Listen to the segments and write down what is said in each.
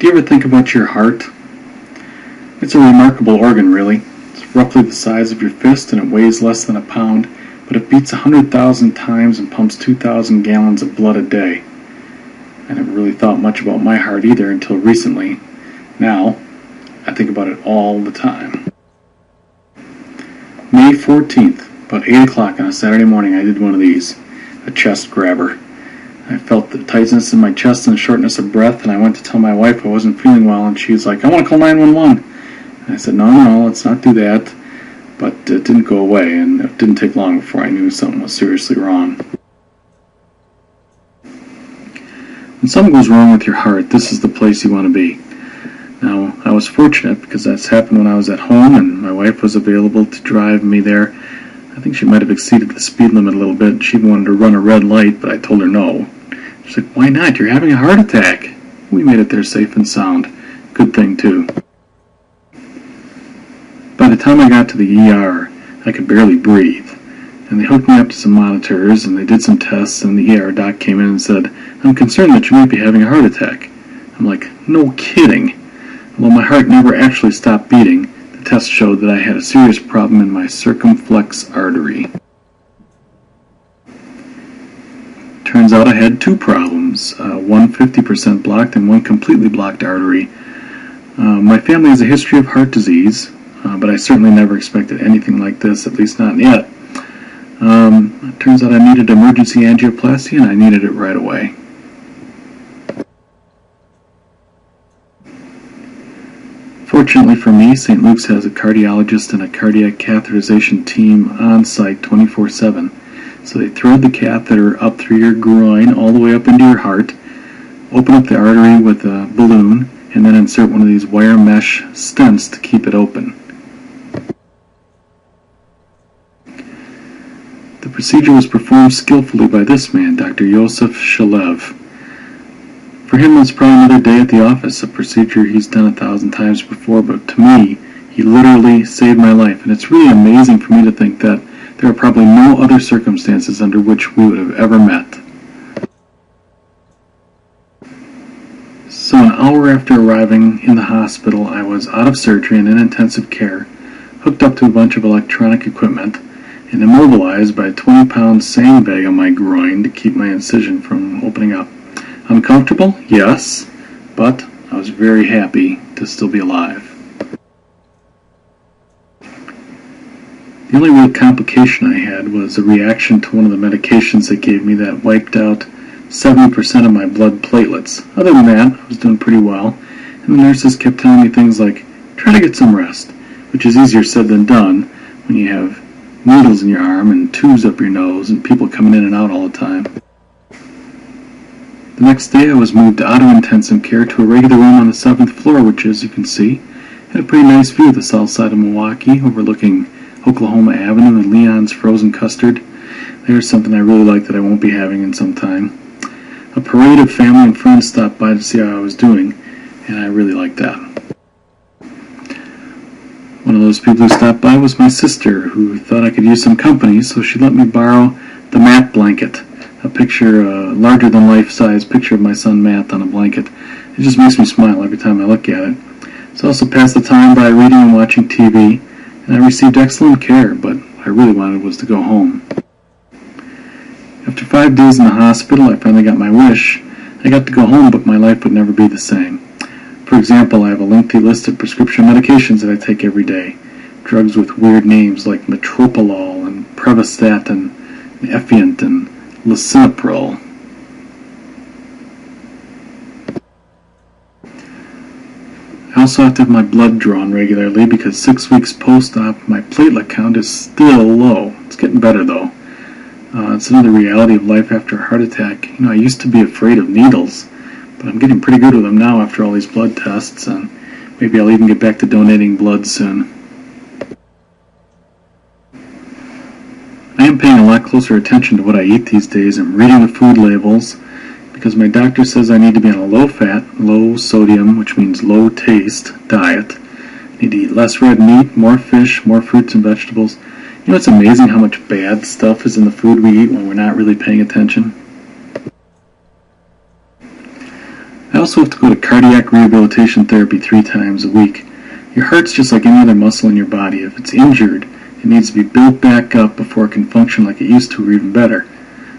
Do you ever think about your heart? It's a remarkable organ, really. It's roughly the size of your fist and it weighs less than a pound, but it beats 100,000 times and pumps 2,000 gallons of blood a day. I never really thought much about my heart either until recently. Now, I think about it all the time. May 14th, about 8 o'clock on a Saturday morning, I did one of these, a chest grabber. I felt the tightness in my chest and shortness of breath, and I went to tell my wife I wasn't feeling well, and she was like, "I want to call 911." And I said, no, let's not do that. But it didn't go away, and it didn't take long before I knew something was seriously wrong. When something goes wrong with your heart, this is the place you want to be. Now, I was fortunate because that's happened when I was at home, and my wife was available to drive me there. I think she might have exceeded the speed limit a little bit. She wanted to run a red light, but I told her no. She's like, "Why not? You're having a heart attack." We made it there safe and sound. Good thing, too. By the time I got to the ER, I could barely breathe. And they hooked me up to some monitors, and they did some tests, and the ER doc came in and said, "I'm concerned that you might be having a heart attack." I'm like, "No kidding." Although my heart never actually stopped beating, the test showed that I had a serious problem in my circumflex artery. Turns out I had two problems, one 50% blocked and one completely blocked artery. My family has a history of heart disease, but I certainly never expected anything like this, at least not yet. It turns out I needed emergency angioplasty, and I needed it right away. Fortunately for me, St. Luke's has a cardiologist and a cardiac catheterization team on site 24/7. So they thread the catheter up through your groin all the way up into your heart, open up the artery with a balloon, and then insert one of these wire mesh stents to keep it open. The procedure was performed skillfully by this man, Dr. Yosef Shalev. For him, it's probably another day at the office, a procedure he's done 1,000 times before, but to me, he literally saved my life, and it's really amazing for me to think that there are probably no other circumstances under which we would have ever met. So an hour after arriving in the hospital, I was out of surgery and in intensive care, hooked up to a bunch of electronic equipment, and immobilized by a 20-pound sandbag on my groin to keep my incision from opening up. Uncomfortable? Yes, but I was very happy to still be alive. The only real complication I had was a reaction to one of the medications they gave me that wiped out 70% of my blood platelets. Other than that, I was doing pretty well, and the nurses kept telling me things like, "Try to get some rest," which is easier said than done when you have needles in your arm and tubes up your nose and people coming in and out all the time. The next day I was moved out of intensive care to a regular room on the 7th floor, which, as you can see, had a pretty nice view of the south side of Milwaukee, overlooking Oklahoma Avenue and Leon's Frozen Custard. There's something I really like that I won't be having in some time. A parade of family and friends stopped by to see how I was doing, and I really liked that. One of those people who stopped by was my sister, who thought I could use some company, so she let me borrow the Matt blanket, a picture, a larger-than-life-size picture of my son Matt on a blanket. It just makes me smile every time I look at it. It's also passed the time by reading and watching TV, and I received excellent care, but what I really wanted was to go home. After 5 days in the hospital, I finally got my wish. I got to go home, but my life would never be the same. For example, I have a lengthy list of prescription medications that I take every day. Drugs with weird names like metoprolol and pravastatin, Effiant, and lisinopril. I also have to have my blood drawn regularly because 6 weeks post-op, my platelet count is still low. It's getting better, though. It's another reality of life after a heart attack. You know, I used to be afraid of needles, but I'm getting pretty good with them now after all these blood tests, and maybe I'll even get back to donating blood soon. I am paying a lot closer attention to what I eat these days and reading the food labels because my doctor says I need to be on a low-fat, low-sodium, which means low-taste, diet. I need to eat less red meat, more fish, more fruits and vegetables. You know, it's amazing how much bad stuff is in the food we eat when we're not really paying attention. I also have to go to cardiac rehabilitation therapy 3 times a week. Your heart's just like any other muscle in your body. If it's injured, it needs to be built back up before it can function like it used to, or even better.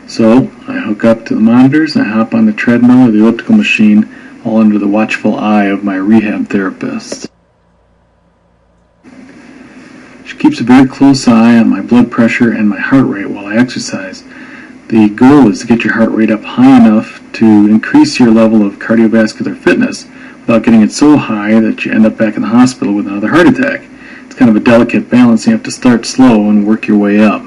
So I hook up to the monitors and I hop on the treadmill or the elliptical machine, all under the watchful eye of my rehab therapist. She keeps a very close eye on my blood pressure and my heart rate while I exercise. The goal is to get your heart rate up high enough to increase your level of cardiovascular fitness without getting it so high that you end up back in the hospital with another heart attack. It's kind of a delicate balance. You have to start slow and work your way up.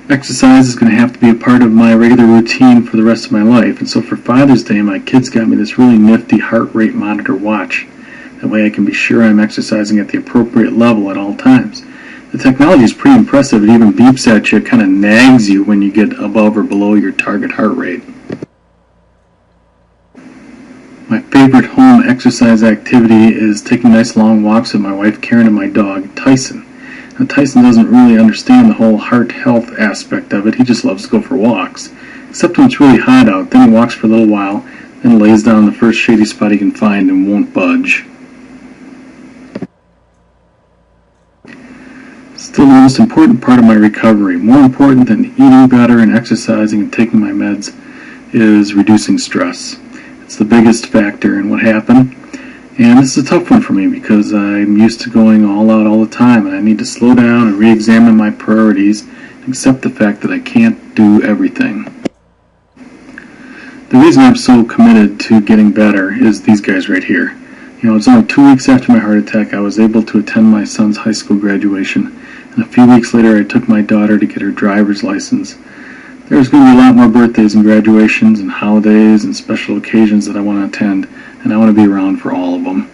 Exercise is going to have to be a part of my regular routine for the rest of my life, and so for Father's Day, my kids got me this really nifty heart rate monitor watch. That way I can be sure I'm exercising at the appropriate level at all times. The technology is pretty impressive. It even beeps at you, it kind of nags you when you get above or below your target heart rate. My favorite home exercise activity is taking nice long walks with my wife Karen and my dog Tyson. Now, Tyson doesn't really understand the whole heart health aspect of it. He just loves to go for walks. Except when it's really hot out. Then he walks for a little while, then lays down in the first shady spot he can find and won't budge. Still, the most important part of my recovery, more important than eating better and exercising and taking my meds, is reducing stress. It's the biggest factor in what happened. And this is a tough one for me because I'm used to going all out all the time, and I need to slow down and re-examine my priorities and accept the fact that I can't do everything. The reason I'm so committed to getting better is these guys right here. You know, it's only 2 weeks after my heart attack I was able to attend my son's high school graduation, and a few weeks later I took my daughter to get her driver's license. There's going to be a lot more birthdays and graduations and holidays and special occasions that I want to attend, and I want to be around for all of them.